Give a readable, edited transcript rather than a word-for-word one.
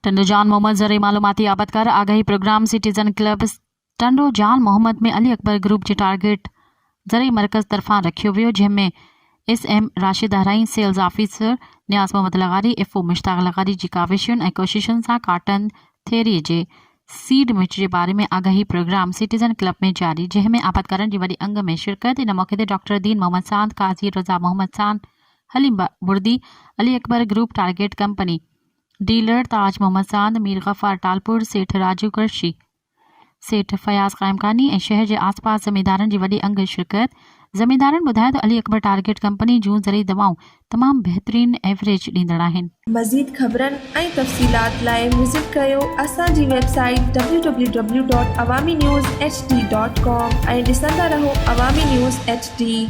टंडो जान मोहम्मद ज़रिए मालूमाती आबदकार आगाही programme citizen club Tando Jan Mohammad में अली अकबर ग्रुप जे टारगेट ज़रिए मरकज़ तरफ़ां रखियो वियो, जंहिंमें SM Rashid Harai sales officer, Niaz Mohammad Lagari, FO Mushtaq Lagari जी काविशुनि ऐं कोशिशुनि सां कॉटन थेरी जे सीड मिर्च जे बारे में आगाही प्रोग्राम सिटीजन क्लब में जारी, जंहिंमें आबादकारनि जी वॾी अंग में शिरकत। इन मौक़े ते doctor Din Mohammad Sand, Qazi Raza Mohammad Sand, Haleem Burdi, Ali Akbar group target company dealer Taj Mohammad Sand, Mir Ghaffar Talpur, Seth Raju कृषि, सेठ फयाज़ क़ाइमकानी ऐं शहर जे आसपास ज़मींदारनि जी वॾी अंग शिरकत। ज़मींदारनि ॿुधायो त अली अकबर टारगेट कंपनी जूं ज़रिए दवाऊं तमामु बहितरीन एवरेज ॾींदड़ आहिनि। मज़ीद ख़बरनि ऐं तफ़सीलात लाइ विज़िट कयो असांजी वेबसाइट www.awamiNewsHD.com ऐं ॾिसंदा रहो अवामी न्यूज़ HD।